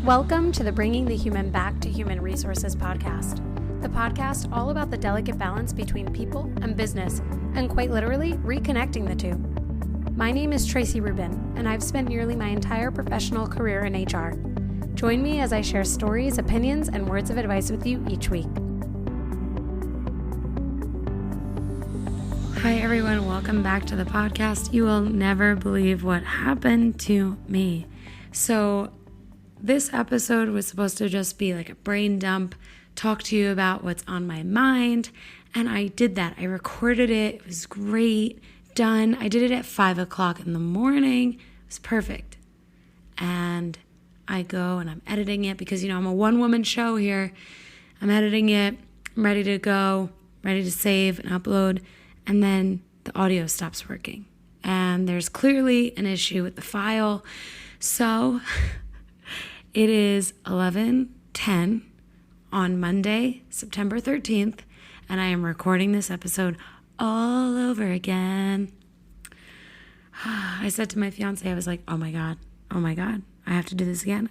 Welcome to the Bringing the Human Back to Human Resources podcast, the podcast all about the delicate balance between people and business, and quite literally reconnecting the two. My name is Traci Rubin, and I've spent nearly my entire professional career in HR. Join me as I share stories, opinions, and words of advice with you each week. Hi everyone, welcome back to the podcast. You will never believe what happened to me. So this episode was supposed to just be like a brain dump, talk to you about what's on my mind, and I did that. I recorded it. It was great. Done. I did it at 5 o'clock in the morning. It was perfect. And I go and I'm editing it because, I'm a one-woman show here. I'm editing it. I'm ready to go, ready to save and upload, and then the audio stops working. And there's clearly an issue with the file. So it is 11:10 on Monday, September 13th, and I am recording this episode all over again. I said to my fiance, I was like, oh my God, I have to do this again.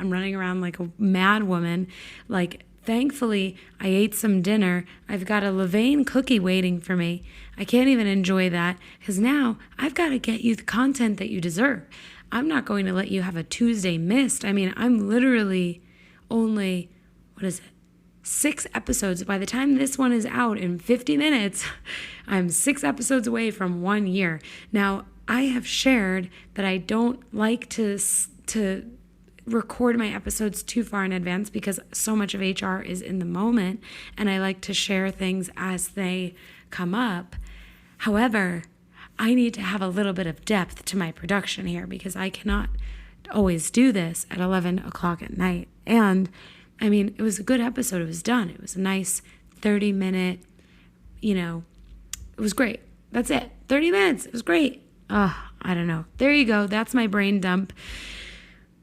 I'm running around like a mad woman. Thankfully, I ate some dinner. I've got a Levain cookie waiting for me. I can't even enjoy that because now I've got to get you the content that you deserve. I'm not going to let you have a Tuesday missed. I'm literally only, 6 episodes. By the time this one is out in 50 minutes, I'm 6 episodes away from 1 year. Now, I have shared that I don't like to record my episodes too far in advance because so much of HR is in the moment, and I like to share things as they come up. However, I need to have a little bit of depth to my production here because I cannot always do this at 11 o'clock at night. And it was a good episode. It was done. It was a nice 30-minute, it was great. That's it. 30 minutes. It was great. I don't know. There you go. That's my brain dump.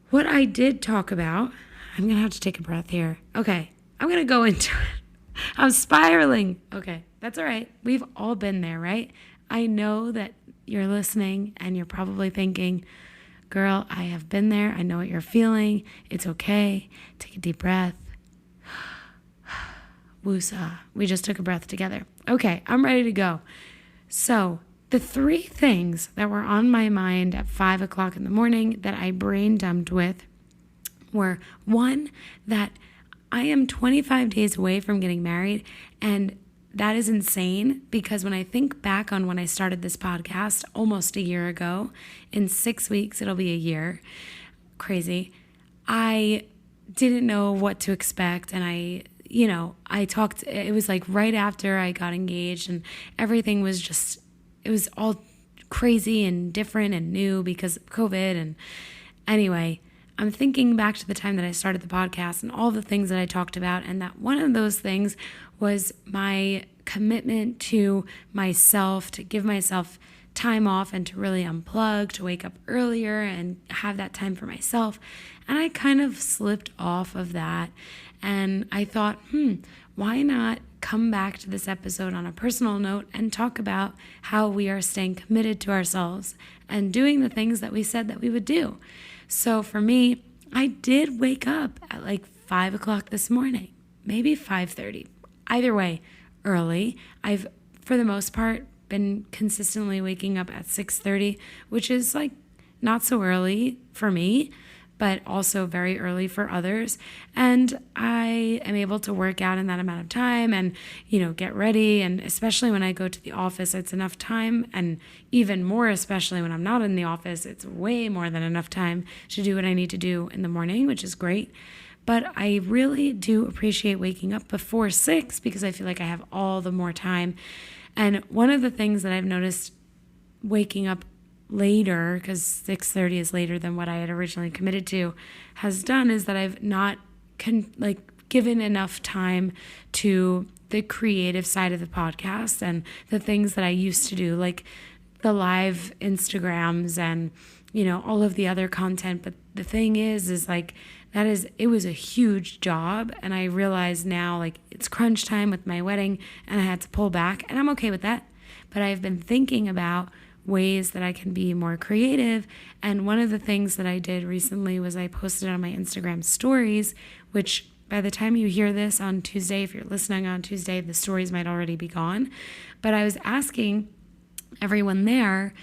What I did talk about, I'm going to have to take a breath here. Okay. I'm going to go into it. I'm spiraling. Okay. That's all right. We've all been there, right? I know that you're listening and you're probably thinking, girl, I have been there. I know what you're feeling. It's okay. Take a deep breath. Woosah. We just took a breath together. Okay, I'm ready to go. So the 3 things that were on my mind at 5 o'clock in the morning that I brain dumped with were, 1, that I am 25 days away from getting married, and that is insane because when I think back on when I started this podcast almost a year ago, in 6 weeks, it'll be a year. Crazy. I didn't know what to expect. And I talked, it was like right after I got engaged and everything was it was all crazy and different and new because of COVID. And anyway, I'm thinking back to the time that I started the podcast and all the things that I talked about, and that one of those things was my commitment to myself, to give myself time off and to really unplug, to wake up earlier and have that time for myself. And I kind of slipped off of that. And I thought, why not come back to this episode on a personal note and talk about how we are staying committed to ourselves and doing the things that we said that we would do. So for me, I did wake up at 5 o'clock this morning, maybe 5:30. Either way, early. I've, for the most part, been consistently waking up at 6:30, which is not so early for me, but also very early for others. And I am able to work out in that amount of time and, get ready. And especially when I go to the office, it's enough time. And even more, especially when I'm not in the office, it's way more than enough time to do what I need to do in the morning, which is great. But I really do appreciate waking up before 6 because I feel like I have all the more time. And one of the things that I've noticed waking up later, because 6:30 is later than what I had originally committed to, has done is that I've not given enough time to the creative side of the podcast and the things that I used to do, like the live Instagrams and, all of the other content. But the thing is it was a huge job. And I realize now, it's crunch time with my wedding and I had to pull back, and I'm okay with that. But I've been thinking about ways that I can be more creative. And one of the things that I did recently was I posted on my Instagram stories, which by the time you hear this on Tuesday, if you're listening on Tuesday, the stories might already be gone. But I was asking everyone there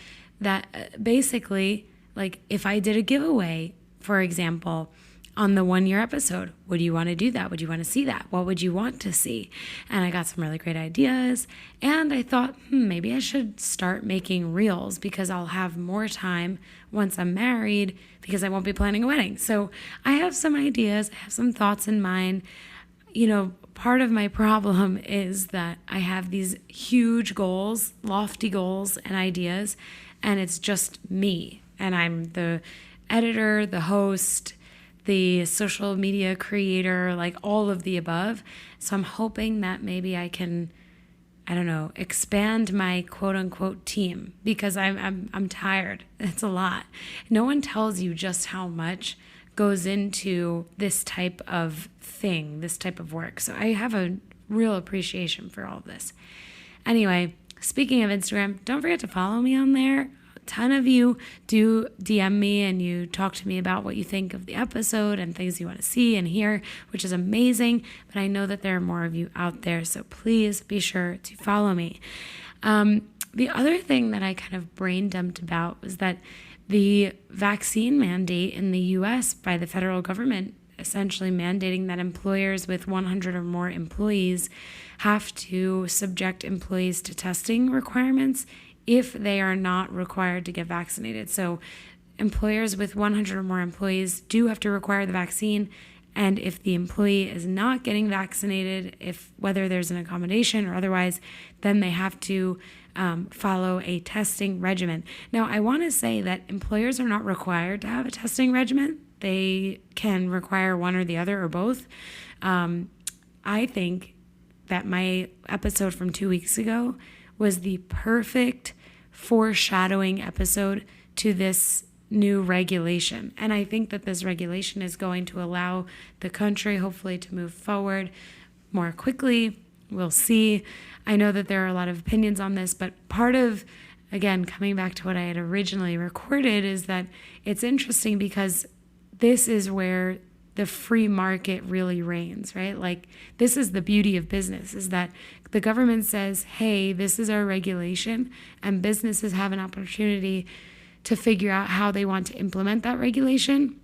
that basically, like, if I did a giveaway, for example, on the 1 year episode, would you want to do that? Would you want to see that? What would you want to see? And I got some really great ideas. And I thought, maybe I should start making reels because I'll have more time once I'm married because I won't be planning a wedding. So I have some ideas. I have some thoughts in mind. Part of my problem is that I have these huge goals, lofty goals and ideas, and it's just me. And I'm the editor, the host, the social media creator, like all of the above. So I'm hoping that maybe I can, expand my quote unquote team because I'm tired. It's a lot. No one tells you just how much goes into this type of thing, this type of work. So I have a real appreciation for all of this. Anyway, speaking of Instagram, don't forget to follow me on there. A ton of you do DM me and you talk to me about what you think of the episode and things you want to see and hear, which is amazing. But I know that there are more of you out there, so please be sure to follow me. The other thing that I kind of brain dumped about was that the vaccine mandate in the US by the federal government, essentially mandating that employers with 100 or more employees have to subject employees to testing requirements if they are not required to get vaccinated. So employers with 100 or more employees do have to require the vaccine. And if the employee is not getting vaccinated, whether there's an accommodation or otherwise, then they have to follow a testing regimen. Now, I want to say that employers are not required to have a testing regimen. They can require one or the other or both. I think that my episode from 2 weeks ago was the perfect foreshadowing episode to this new regulation. And I think that this regulation is going to allow the country hopefully to move forward more quickly. We'll see. I know that there are a lot of opinions on this, but part of, again, coming back to what I had originally recorded is that it's interesting because this is where the free market really reigns, right? Like, this is the beauty of business, is that the government says, hey, this is our regulation, and businesses have an opportunity to figure out how they want to implement that regulation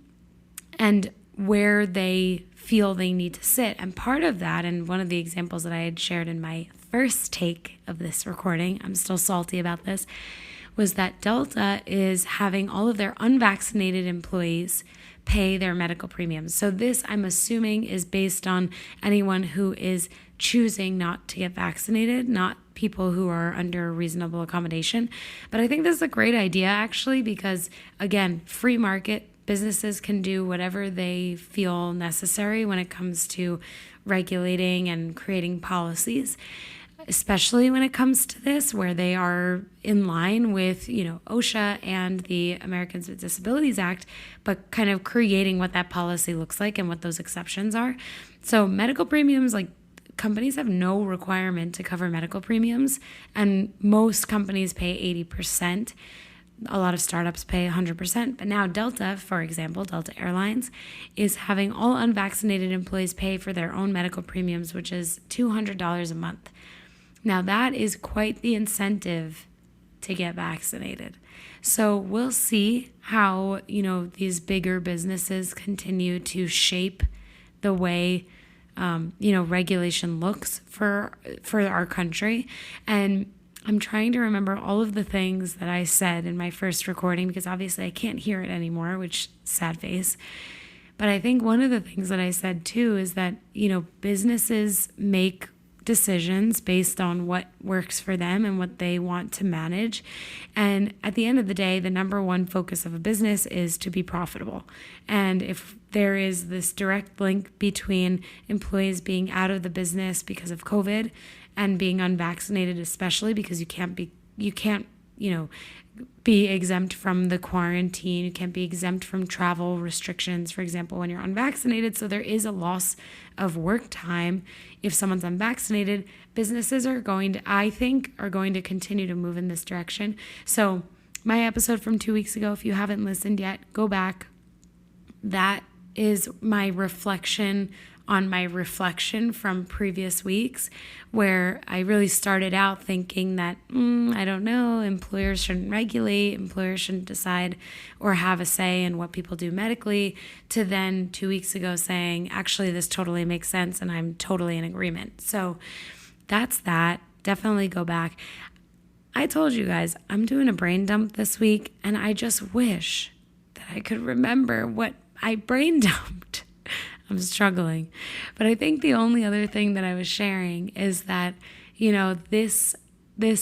and where they feel they need to sit. And part of that, and one of the examples that I had shared in my first take of this recording, I'm still salty about this, was that Delta is having all of their unvaccinated employees pay their medical premiums. So this, I'm assuming, is based on anyone who is choosing not to get vaccinated, not people who are under reasonable accommodation. But I think this is a great idea, actually, because, again, free market, businesses can do whatever they feel necessary when it comes to regulating and creating policies, especially when it comes to this, where they are in line with, OSHA and the Americans with Disabilities Act, but kind of creating what that policy looks like and what those exceptions are. So medical premiums, like, companies have no requirement to cover medical premiums, and most companies pay 80%. A lot of startups pay 100%. But now Delta, for example, Delta Airlines, is having all unvaccinated employees pay for their own medical premiums, which is $200 a month. Now, that is quite the incentive to get vaccinated. So we'll see how, these bigger businesses continue to shape the way regulation looks for our country. And I'm trying to remember all of the things that I said in my first recording, because obviously I can't hear it anymore, which, sad face. But I think one of the things that I said too is that, businesses make decisions based on what works for them and what they want to manage. And at the end of the day, the number one focus of a business is to be profitable. And if there is this direct link between employees being out of the business because of COVID and being unvaccinated, especially because you can't be exempt from the quarantine. You can't be exempt from travel restrictions, for example, when you're unvaccinated. So there is a loss of work time if someone's unvaccinated. Businesses are going to continue to move in this direction. So my episode from 2 weeks ago. If you haven't listened yet, go back. That is my reflection on my reflection from previous weeks, where I really started out thinking that, I don't know, employers shouldn't regulate, employers shouldn't decide or have a say in what people do medically, to then 2 weeks ago saying, actually, this totally makes sense and I'm totally in agreement. So that's that. Definitely go back. I told you guys, I'm doing a brain dump this week, and I just wish that I could remember what I brain dumped. I'm struggling. But I think the only other thing that I was sharing is that, this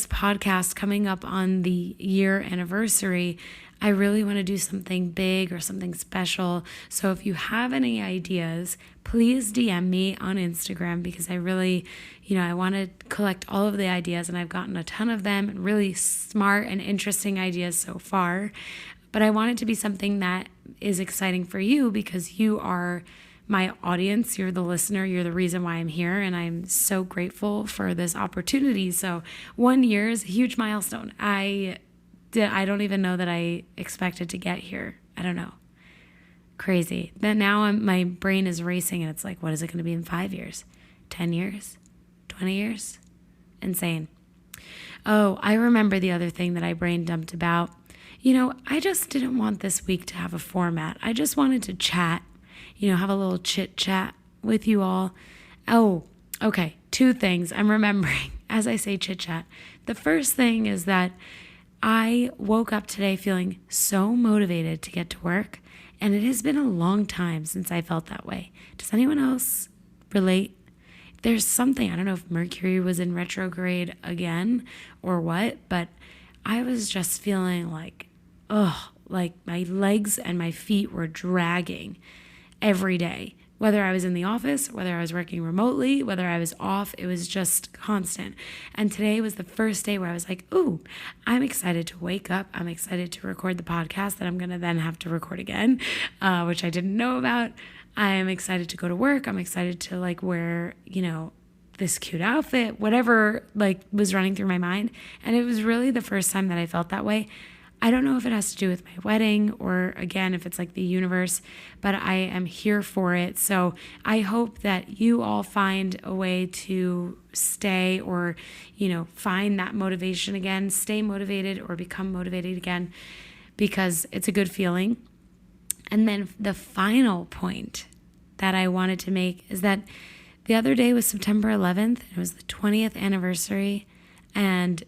podcast coming up on the year anniversary, I really want to do something big or something special. So if you have any ideas, please DM me on Instagram, because I really, I want to collect all of the ideas, and I've gotten a ton of them, really smart and interesting ideas so far. But I want it to be something that is exciting for you, because you are my audience, you're the listener, you're the reason why I'm here, and I'm so grateful for this opportunity. So 1 year is a huge milestone. I don't even know that I expected to get here. I don't know. Crazy. Then now my brain is racing, and it's like, what is it going to be in 5 years? 10 years? 20 years? Insane. Oh, I remember the other thing that I brain dumped about. I just didn't want this week to have a format. I just wanted to chat, have a little chit chat with you all. Oh, okay. 2 things I'm remembering as I say chit chat. The first thing is that I woke up today feeling so motivated to get to work, and it has been a long time since I felt that way. Does anyone else relate? There's something, I don't know if Mercury was in retrograde again or what, but I was just feeling like my legs and my feet were dragging every day. Whether I was in the office, whether I was working remotely, whether I was off, it was just constant. And today was the first day where I was like, ooh, I'm excited to wake up. I'm excited to record the podcast that I'm going to then have to record again, which I didn't know about. I am excited to go to work. I'm excited to wear, this cute outfit, whatever was running through my mind. And it was really the first time that I felt that way. I don't know if it has to do with my wedding or, again, if it's the universe, but I am here for it. So I hope that you all find a way to stay or, find that motivation again, stay motivated or become motivated again, because it's a good feeling. And then the final point that I wanted to make is that the other day was September 11th. It was the 20th anniversary. And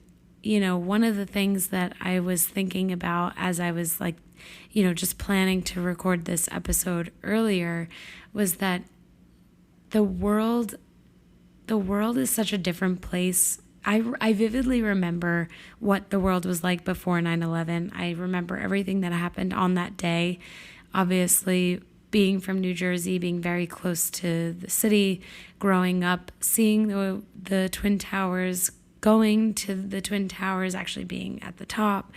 one of the things that I was thinking about as I was just planning to record this episode earlier was that the world is such a different place. I vividly remember what the world was like before 9/11. I remember everything that happened on that day. Obviously, being from New Jersey, being very close to the city, growing up, seeing the Twin Towers, going to the Twin Towers, actually being at the top,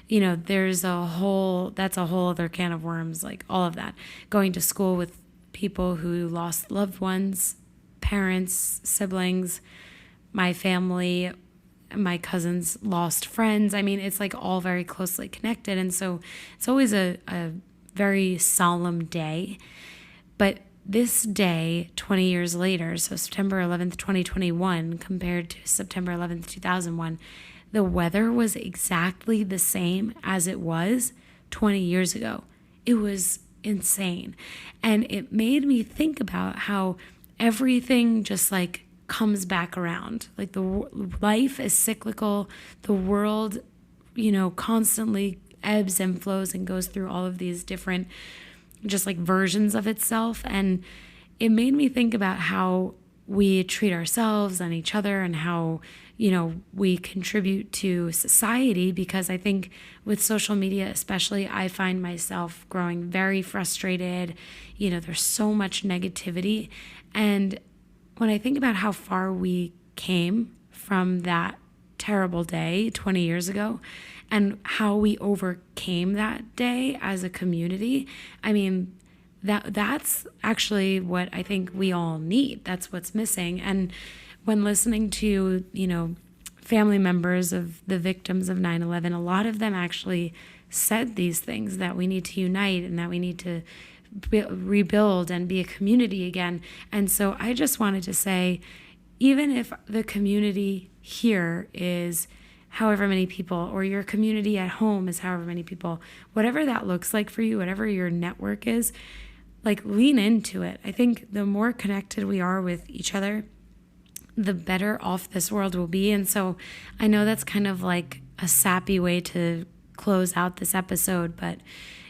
that's a whole other can of worms, all of that. Going to school with people who lost loved ones, parents, siblings, my family, my cousins lost friends. I mean, it's all very closely connected. And so it's always a very solemn day. But this day, 20 years later, so September 11th, 2021, compared to September 11th, 2001, the weather was exactly the same as it was 20 years ago. It was insane. And it made me think about how everything just comes back around. Life is cyclical. The world, constantly ebbs and flows and goes through all of these different just versions of itself. And it made me think about how we treat ourselves and each other and how, we contribute to society, because I think with social media especially, I find myself growing very frustrated. There's so much negativity. And when I think about how far we came from that terrible day 20 years ago and how we overcame that day as a community, I mean, that's actually what I think we all need. That's what's missing. And when listening to, family members of the victims of 9/11, a lot of them actually said these things, that we need to unite and that we need to rebuild and be a community again. And so I just wanted to say, even if the community here is however many people, or your community at home is however many people, whatever that looks like for you, whatever your network is, like, lean into it. I think the more connected we are with each other, the better off this world will be. And so I know that's kind of like a sappy way to close out this episode, but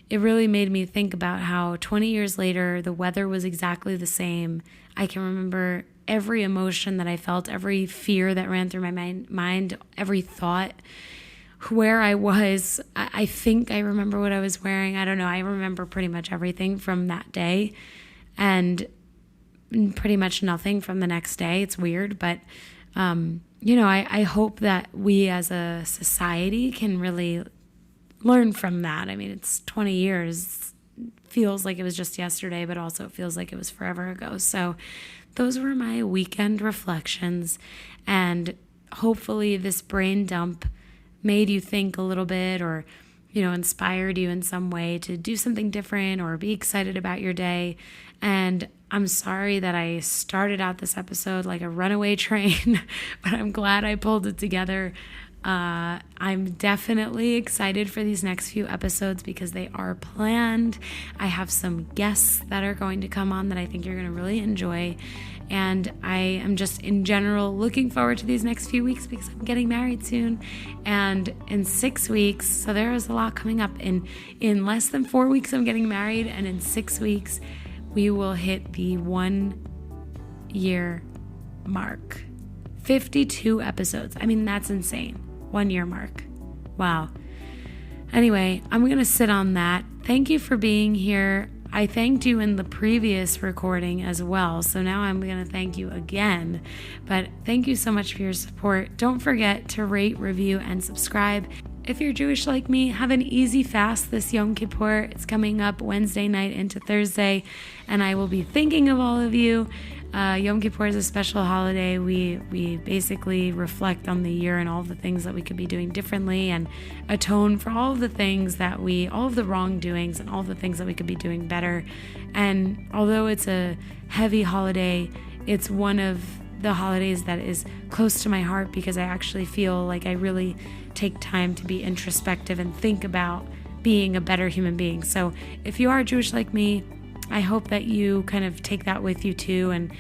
it really made me think about how 20 years later, the weather was exactly the same. I can remember every emotion that I felt, every fear that ran through my mind, every thought, where I was. I think I remember what I was wearing. I don't know. I remember pretty much everything from that day and pretty much nothing from the next day. It's weird, but, I hope that we as a society can really learn from that. I mean, it's 20 years. Feels like it was just yesterday, but also it feels like it was forever ago. So those were my weekend reflections, and hopefully this brain dump made you think a little bit, or, inspired you in some way to do something different or be excited about your day. And I'm sorry that I started out this episode like a runaway train, but I'm glad I pulled it together. I'm definitely excited for these next few episodes because they are planned. I have some guests that are going to come on that I think you're going to really enjoy. And I am just in general looking forward to these next few weeks because I'm getting married soon. And in 6 weeks, so there is a lot coming up. In less than 4 weeks, I'm getting married. And in 6 weeks, we will hit the 1 year mark. 52 episodes. I mean, that's insane. 1 year mark. Wow. Anyway, I'm going to sit on that. Thank you for being here. I thanked you in the previous recording as well, so now I'm going to thank you again. But thank you so much for your support. Don't forget to rate, review, and subscribe. If you're Jewish like me, have an easy fast this Yom Kippur. It's coming up Wednesday night into Thursday, and I will be thinking of all of you. Yom Kippur is a special holiday. We basically reflect on the year and all the things that we could be doing differently, and atone for all of the things all of the wrongdoings and all the things that we could be doing better. And although it's a heavy holiday, it's one of the holidays that is close to my heart because I actually feel like I really take time to be introspective and think about being a better human being. So if you are Jewish like me, I hope that you kind of take that with you too and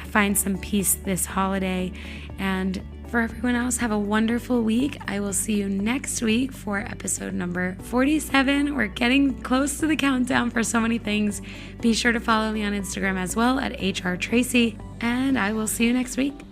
find some peace this holiday. And for everyone else, have a wonderful week. I will see you next week for episode number 47. We're getting close to the countdown for so many things. Be sure to follow me on Instagram as well at @HRTraci, and I will see you next week.